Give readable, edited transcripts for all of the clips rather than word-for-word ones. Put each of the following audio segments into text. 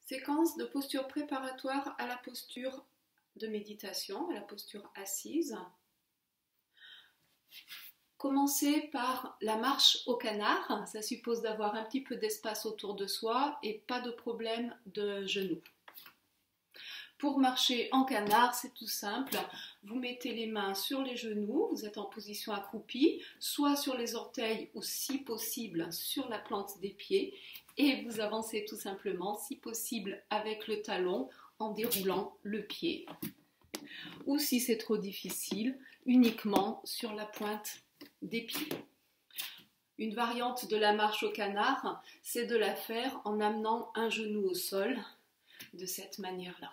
Séquence de posture préparatoire à la posture de méditation, à la posture assise. Commencez par la marche au canard. Ça suppose d'avoir un petit peu d'espace autour de soi et pas de problème de genoux. Pour marcher en canard, c'est tout simple. Vous mettez les mains sur les genoux, vous êtes en position accroupie, soit sur les orteils ou si possible sur la plante des pieds. Et vous avancez tout simplement, si possible, avec le talon en déroulant le pied. Ou si c'est trop difficile, uniquement sur la pointe des pieds. Une variante de la marche au canard, c'est de la faire en amenant un genou au sol, de cette manière-là.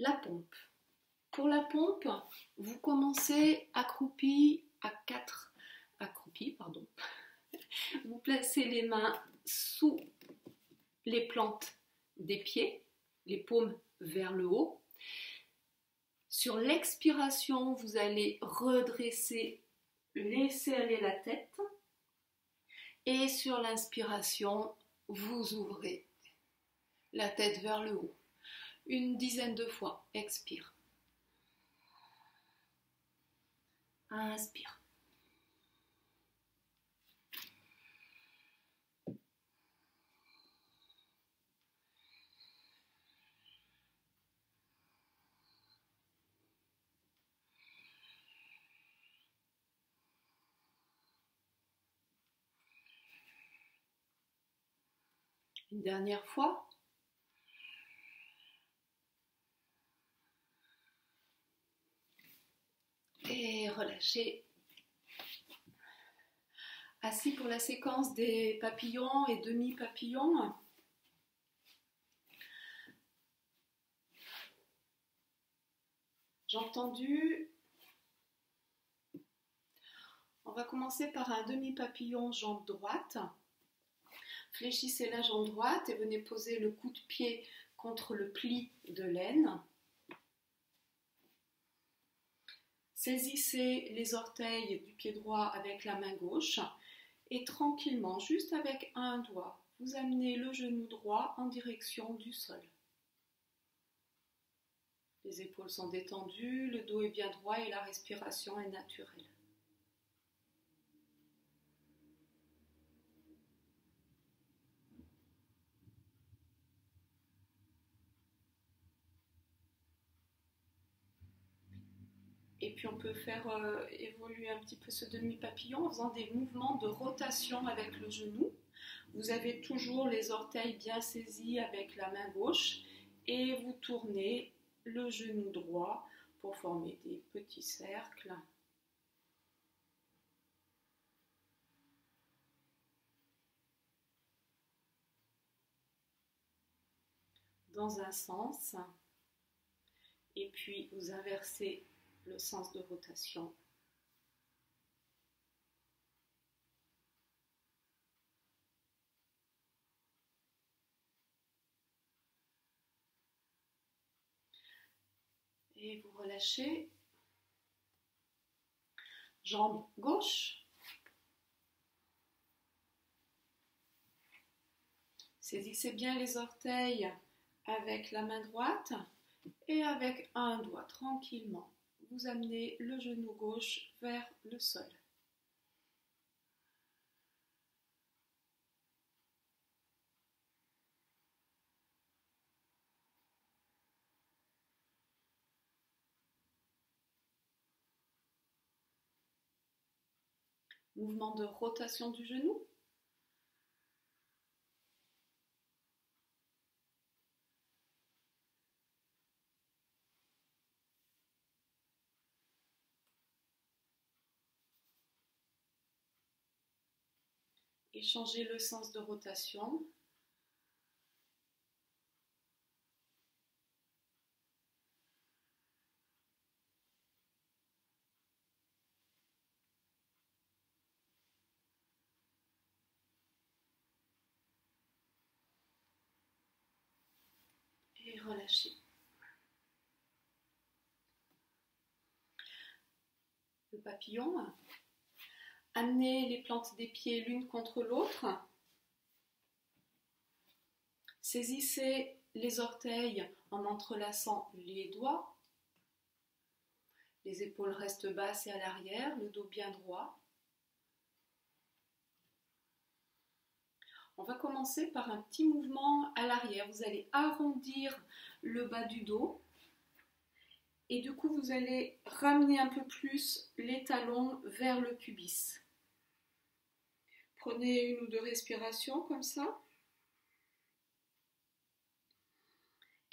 La pompe. Pour la pompe, vous commencez accroupi à 4. Accroupi, pardon. Vous placez les mains sous les plantes des pieds, les paumes vers le haut. Sur l'expiration, vous allez redresser, laisser aller la tête. Et sur l'inspiration, vous ouvrez la tête vers le haut. Une dizaine de fois. Expire. Inspire. Une dernière fois. Et relâchez. Assis pour la séquence des papillons et demi-papillons. J'ai entendu. On va commencer par un demi-papillon jambe droite. Fléchissez la jambe droite et venez poser le coup de pied contre le pli de l'aine. Saisissez les orteils du pied droit avec la main gauche et tranquillement, juste avec un doigt, vous amenez le genou droit en direction du sol. Les épaules sont détendues, le dos est bien droit et la respiration est naturelle. Et puis on peut faire évoluer un petit peu ce demi-papillon en faisant des mouvements de rotation avec le genou. Vous avez toujours les orteils bien saisis avec la main gauche et vous tournez le genou droit pour former des petits cercles. Dans un sens et puis vous inversez le sens de rotation. Et vous relâchez. Jambe gauche. Saisissez bien les orteils avec la main droite et avec un doigt tranquillement. Vous amenez le genou gauche vers le sol. Mouvement de rotation du genou. Et changez le sens de rotation. Et et relâchez. Le papillon. Amenez les plantes des pieds l'une contre l'autre. Saisissez les orteils en entrelaçant les doigts. Les épaules restent basses et à l'arrière, le dos bien droit. On va commencer par un petit mouvement à l'arrière. Vous allez arrondir le bas du dos. Et du coup, vous allez ramener un peu plus les talons vers le pubis. Prenez une ou deux respirations comme ça.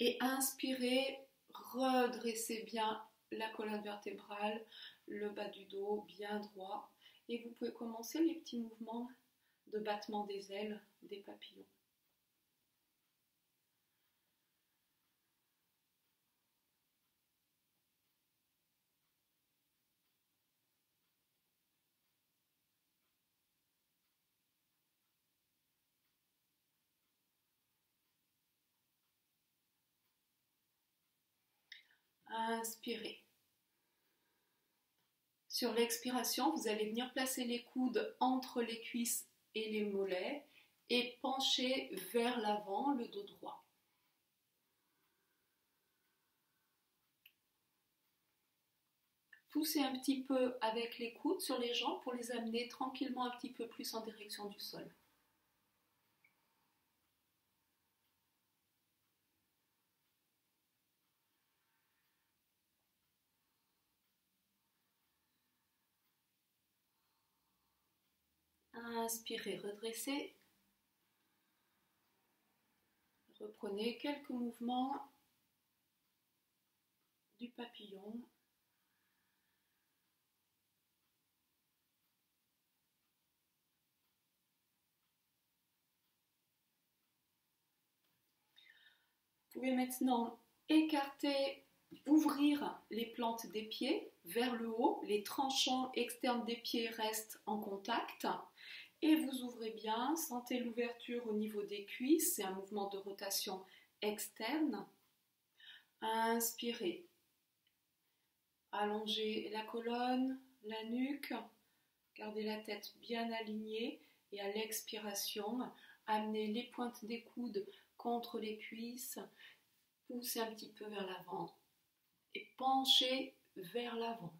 Et inspirez, redressez bien la colonne vertébrale, le bas du dos bien droit. Et vous pouvez commencer les petits mouvements de battement des ailes des papillons. Inspirez. Sur l'expiration, vous allez venir placer les coudes entre les cuisses et les mollets et pencher vers l'avant, le dos droit. Poussez un petit peu avec les coudes sur les jambes pour les amener tranquillement un petit peu plus en direction du sol. Inspirez, redressez. Reprenez quelques mouvements du papillon. Vous pouvez maintenant écarter, ouvrir les plantes des pieds vers le haut. Les tranchants externes des pieds restent en contact. Et vous ouvrez bien, sentez l'ouverture au niveau des cuisses, c'est un mouvement de rotation externe. Inspirez. Allongez la colonne, la nuque, gardez la tête bien alignée et à l'expiration, amenez les pointes des coudes contre les cuisses, poussez un petit peu vers l'avant et penchez vers l'avant.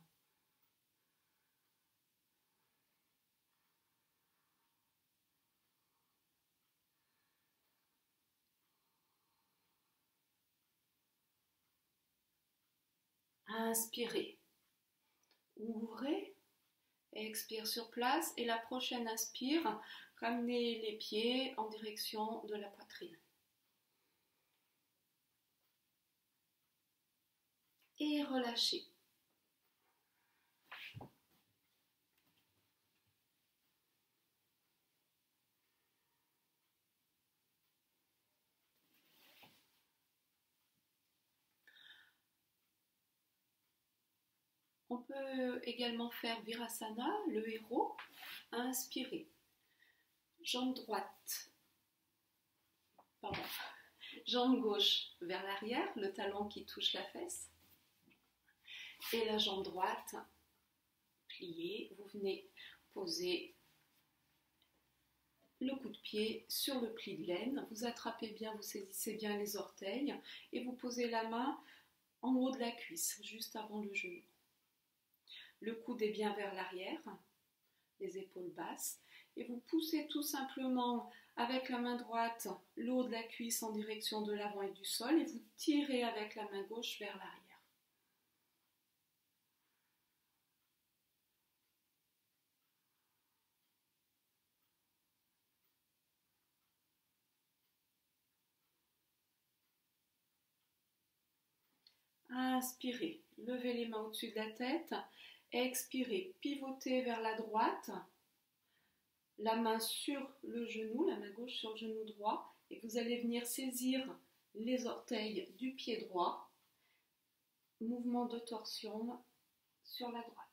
Inspirez, ouvrez, expire sur place et la prochaine inspire, ramenez les pieds en direction de la poitrine. Et relâchez. On peut également faire Virasana, le héros. Inspirez. Jambe droite, pardon, jambe gauche vers l'arrière, le talon qui touche la fesse. Et la jambe droite pliée. Vous venez poser le coup de pied sur le pli de laine. Vous attrapez bien, vous saisissez bien les orteils et vous posez la main en haut de la cuisse, juste avant le genou. Le coude est bien vers l'arrière, les épaules basses. Et vous poussez tout simplement avec la main droite le haut de la cuisse en direction de l'avant et du sol et vous tirez avec la main gauche vers l'arrière. Inspirez, levez les mains au-dessus de la tête. Expirez, pivotez vers la droite. La main sur le genou, la main gauche sur le genou droit. Et vous allez venir saisir les orteils du pied droit. Mouvement de torsion sur la droite.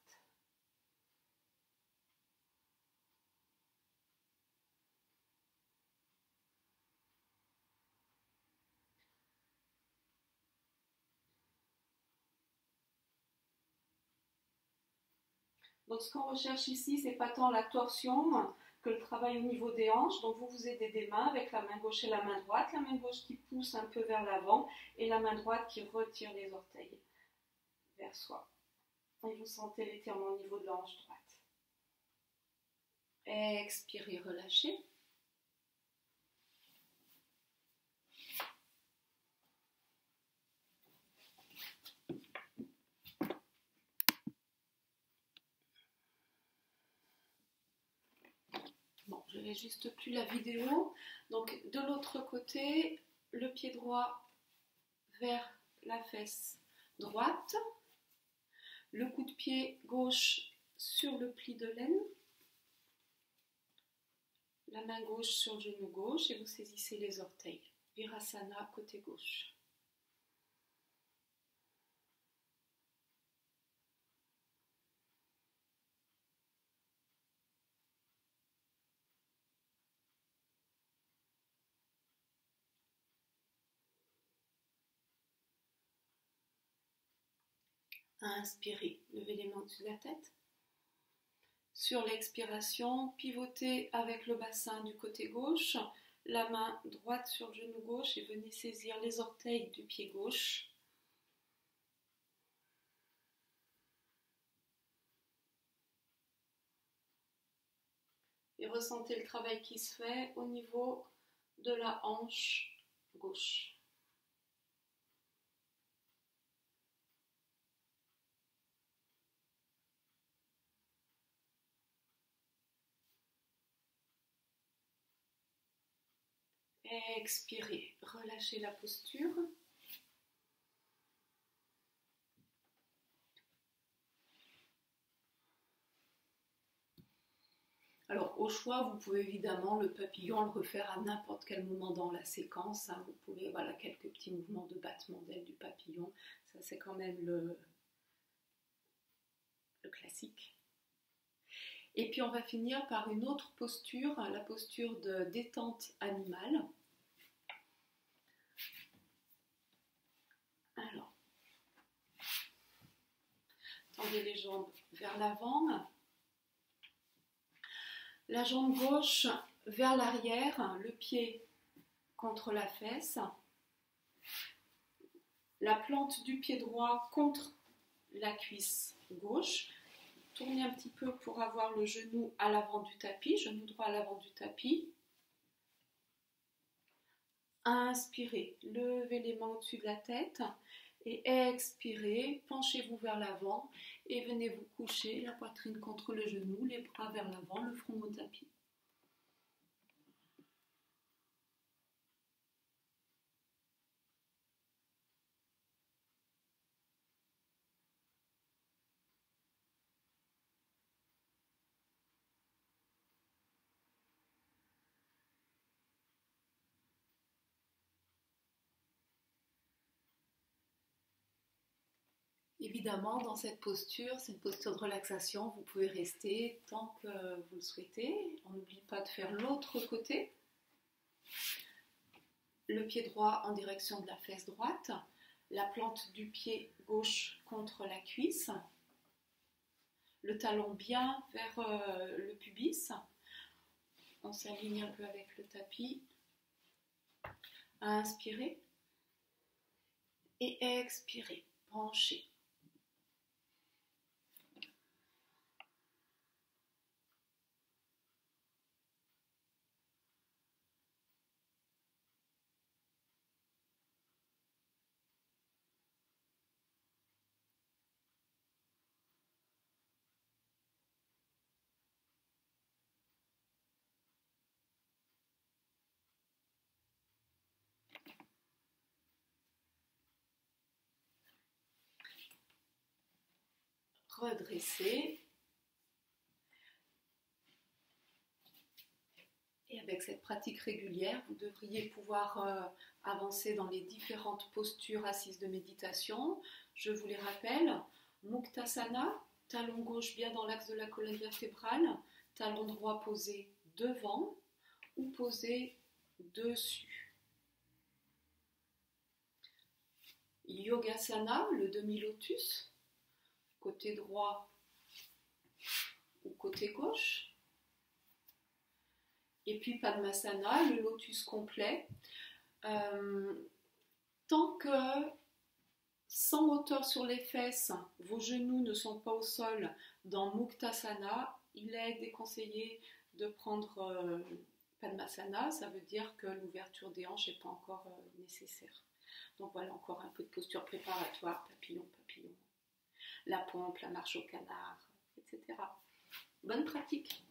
Donc ce qu'on recherche ici, c'est pas tant la torsion que le travail au niveau des hanches. Donc vous aidez des mains avec la main gauche et la main droite. La main gauche qui pousse un peu vers l'avant et la main droite qui retire les orteils vers soi. Et vous sentez l'étirement au niveau de la hanche droite. Expirez, relâchez. Bon, je vais juste plus la vidéo. Donc de l'autre côté, le pied droit vers la fesse droite, le coup de pied gauche sur le pli de laine, la main gauche sur le genou gauche et vous saisissez les orteils. Virasana côté gauche. Inspirez, levez les mains au-dessus de la tête. Sur l'expiration, pivotez avec le bassin du côté gauche, la main droite sur le genou gauche et venez saisir les orteils du pied gauche. Et ressentez le travail qui se fait au niveau de la hanche gauche. Expirez, relâchez la posture. Alors au choix, vous pouvez évidemment le papillon le refaire à n'importe quel moment dans la séquence. Hein. Vous pouvez, voilà, quelques petits mouvements de battement d'aile du papillon. Ça c'est quand même le classique. Et puis on va finir par une autre posture, la posture de détente animale. Alors, tendez les jambes vers l'avant, la jambe gauche vers l'arrière, le pied contre la fesse, la plante du pied droit contre la cuisse gauche. Tournez un petit peu pour avoir le genou à l'avant du tapis, genou droit à l'avant du tapis. Inspirez, levez les mains au-dessus de la tête et expirez, penchez-vous vers l'avant et venez vous coucher, la poitrine contre le genou, les bras vers l'avant, le front au tapis. Évidemment, dans cette posture, c'est une posture de relaxation, vous pouvez rester tant que vous le souhaitez. On n'oublie pas de faire l'autre côté. Le pied droit en direction de la fesse droite, la plante du pied gauche contre la cuisse, le talon bien vers le pubis. On s'aligne un peu avec le tapis. Inspirez et expirez, penchez. Redressez. Et avec cette pratique régulière, vous devriez pouvoir avancer dans les différentes postures assises de méditation. Je vous les rappelle, Muktasana, talon gauche bien dans l'axe de la colonne vertébrale, talon droit posé devant ou posé dessus. Yogasana, le demi-lotus, côté droit au côté gauche. Et puis Padmasana, le lotus complet. Tant que sans hauteur sur les fesses, vos genoux ne sont pas au sol dans Muktasana, il est déconseillé de prendre Padmasana. Ça veut dire que l'ouverture des hanches n'est pas encore nécessaire. Donc voilà, encore un peu de posture préparatoire, papillon, papillon, la pompe, la marche au canard, etc. Bonne pratique.